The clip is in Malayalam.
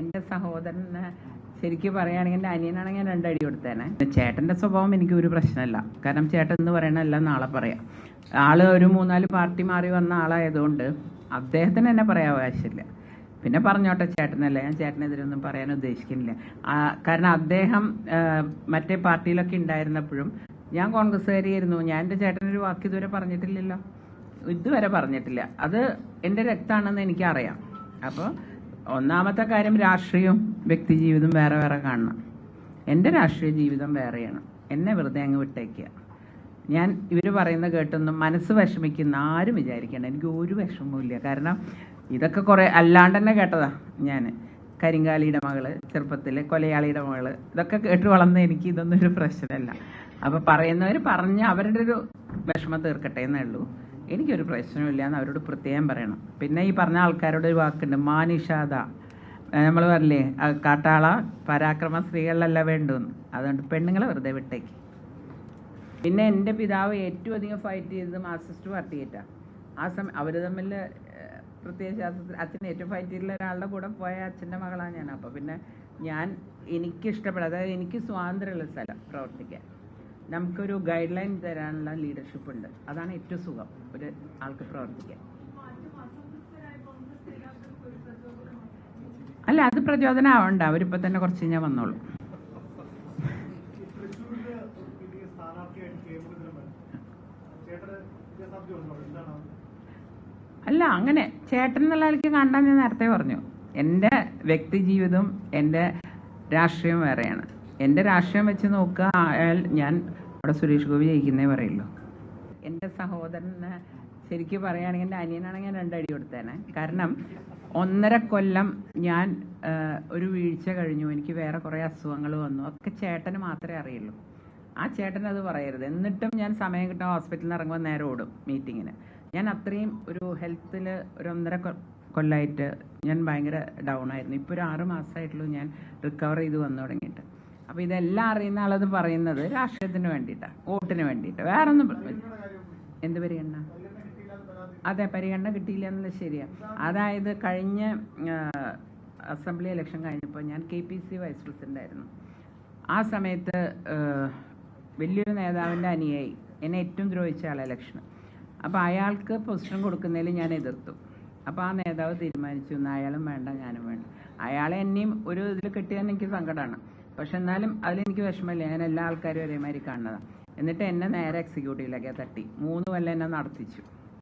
എൻ്റെ സഹോദരന് ശരിക്കും പറയുകയാണെങ്കിൽ എൻ്റെ അനിയനാണെങ്കിൽ ഞാൻ രണ്ടടി കൊടുത്തേനെ. ചേട്ടൻ്റെ സ്വഭാവം എനിക്ക് ഒരു പ്രശ്നമല്ല. കാരണം ചേട്ടൻ എന്ന് പറയണല്ല നാളെ പറയാം. ആള് ഒരു 3-4 പാർട്ടി മാറി വന്ന ആളായതുകൊണ്ട് അദ്ദേഹത്തിന് എന്നെ പറയാൻ അവകാശമില്ല. പിന്നെ പറഞ്ഞോട്ടെ, ചേട്ടനല്ല, ഞാൻ ചേട്ടനെതിരൊന്നും പറയാൻ ഉദ്ദേശിക്കുന്നില്ല. കാരണം അദ്ദേഹം മറ്റേ പാർട്ടിയിലൊക്കെ ഉണ്ടായിരുന്നപ്പോഴും ഞാൻ കോൺഗ്രസ്സുകാരിയായിരുന്നു. ഞാൻ എൻ്റെ ചേട്ടനൊരു വാക്ക് ഇതുവരെ പറഞ്ഞിട്ടില്ലല്ലോ, ഇതുവരെ പറഞ്ഞിട്ടില്ല. അത് എൻ്റെ രക്തമാണെന്ന് എനിക്കറിയാം. അപ്പോൾ ഒന്നാമത്തെ കാര്യം, രാഷ്ട്രീയവും വ്യക്തി ജീവിതം വേറെ വേറെ കാണണം. എൻ്റെ രാഷ്ട്രീയ ജീവിതം വേറെയാണ്. എന്നെ വെറുതെ അങ്ങ് വിട്ടേക്കുക. ഞാൻ ഇവർ പറയുന്ന കേട്ടൊന്നും മനസ്സ് വിഷമിക്കുന്ന ആരും വിചാരിക്കണം. എനിക്ക് ഒരു വിഷമവും ഇല്ല. കാരണം ഇതൊക്കെ കുറേ അല്ലാണ്ട് തന്നെ കേട്ടതാ. ഞാൻ കരിങ്കാലിയുടെ മകള്, ചെറുപ്പത്തിൽ കൊലയാളിയുടെ മകള്, ഇതൊക്കെ കേട്ട് വളർന്ന എനിക്ക് ഇതൊന്നും ഒരു പ്രശ്നമല്ല. അപ്പോൾ പറയുന്നവർ പറഞ്ഞ് അവരുടെ ഒരു വിഷമം തീർക്കട്ടെ എന്നേ ഉള്ളൂ. എനിക്കൊരു പ്രശ്നമില്ല എന്ന് അവരോട് പ്രത്യേകം പറയണം. പിന്നെ ഈ പറഞ്ഞ ആൾക്കാരോട് ഒരു വാക്കുണ്ട്, മാനിഷാദ. നമ്മൾ പറയില്ലേ, കാട്ടാള പരാക്രമ സ്ത്രീകളിലല്ല വേണ്ടുമെന്ന്. അതുകൊണ്ട് പെണ്ണുങ്ങളെ വെറുതെ വിട്ടേക്ക്. പിന്നെ എൻ്റെ പിതാവ് ഏറ്റവും അധികം ഫൈറ്റ് ചെയ്തത് മാർക്സിസ്റ്റ് പാർട്ടിയായിട്ടാണ്. ആ സമയം അവർ തമ്മിൽ പ്രത്യേകിച്ച് അച്ഛൻ ഏറ്റവും ഫൈറ്റ് ചെയ്തിട്ടുള്ള ഒരാളുടെ കൂടെ പോയ അച്ഛൻ്റെ മകളാണ് ഞാൻ. അപ്പോൾ പിന്നെ എനിക്കിഷ്ടപ്പെടും, അതായത് എനിക്ക് സ്വാതന്ത്ര്യമുള്ള സ്ഥലം പ്രവർത്തിക്കാൻ. നമുക്കൊരു ഗൈഡ് ലൈൻ തരാനുള്ള ലീഡർഷിപ്പ് ഉണ്ട്. അതാണ് ഏറ്റവും സുഖം ഒരു ആൾക്ക് പ്രവർത്തിക്കാൻ. അല്ല, അത് പ്രചോദനം ആവണ്ട. അവരിപ്പോൾ തന്നെ കുറച്ച് കഴിഞ്ഞാൽ വന്നോളൂ. അല്ല, അങ്ങനെ ചേട്ടൻ എന്നുള്ള ആൾക്ക് കണ്ടാൽ ഞാൻ നേരത്തെ പറഞ്ഞു, എൻ്റെ വ്യക്തി ജീവിതവും എൻ്റെ രാഷ്ട്രീയം വേറെയാണ്. എൻ്റെ രാഷ്ട്രീയം വെച്ച് നോക്കുക, ഞാൻ അവിടെ സുരേഷ് ഗോപി ജയിക്കുന്നേ പറയുള്ളൂ. എൻ്റെ സഹോദരന് ശരിക്കും പറയുകയാണെങ്കിൽ എൻ്റെ അനിയനാണെങ്കിൽ ഞാൻ രണ്ടടി കൊടുത്തേനെ. കാരണം 1.5 കൊല്ലം ഞാൻ ഒരു വീഴ്ച കഴിഞ്ഞു, എനിക്ക് വേറെ കുറേ അസുഖങ്ങൾ വന്നു, ഒക്കെ ചേട്ടന് മാത്രമേ അറിയുള്ളൂ. ആ ചേട്ടൻ അത് പറയരുത്. എന്നിട്ടും ഞാൻ സമയം കിട്ടുന്ന ഹോസ്പിറ്റലിൽ നിന്ന് ഇറങ്ങുമ്പോൾ നേരെ ഓടും മീറ്റിങ്ങിന്. ഞാൻ അത്രയും ഒരു ഹെൽത്തിൽ ഒരു 1.5 കൊല്ലമായിട്ട് ഞാൻ ഭയങ്കര ഡൗൺ ആയിരുന്നു. ഇപ്പോൾ ഒരു 6 മാസമായിട്ടുള്ളൂ ഞാൻ റിക്കവർ ചെയ്ത് വന്നു തുടങ്ങിയിട്ട്. അപ്പോൾ ഇതെല്ലാം അറിയുന്ന ആളത് പറയുന്നത് രാഷ്ട്രീയത്തിന് വേണ്ടിയിട്ടാണ്, വോട്ടിന് വേണ്ടിയിട്ട്, വേറെ ഒന്നും. എന്ത് പരിഗണന? അതെ, പരിഗണന കിട്ടിയില്ല എന്നുള്ളത് ശരിയാണ്. അതായത് കഴിഞ്ഞ അസംബ്ലി ഇലക്ഷൻ കഴിഞ്ഞപ്പോൾ ഞാൻ KPC വൈസ് പ്രസിഡന്റ് ആയിരുന്നു. ആ സമയത്ത് വലിയൊരു നേതാവിൻ്റെ അനുയായി എന്നെ ഏറ്റവും ദ്രോഹിച്ച ആളെ ഇലക്ഷൻ. അപ്പോൾ അയാൾക്ക് പൊസിഷൻ കൊടുക്കുന്നതിൽ ഞാൻ എതിർത്തു. അപ്പോൾ ആ നേതാവ് തീരുമാനിച്ചു, എന്നാൽ അയാളും വേണ്ട ഞാനും വേണ്ട. അയാളെ എന്നെയും ഒരു ഇതിൽ കിട്ടിയാൽ എനിക്ക് സങ്കടമാണ്. പക്ഷെ എന്നാലും അതിലെനിക്ക് വിഷമമില്ല. ഞാൻ എല്ലാ ആൾക്കാരും ഒരേമാതിരി കാണുന്നതാണ്. എന്നിട്ട് എന്നെ നേരെ എക്സിക്യൂട്ടീവിലേക്ക് തട്ടി 3 കൊല്ലം എന്നെ നടത്തിച്ചു.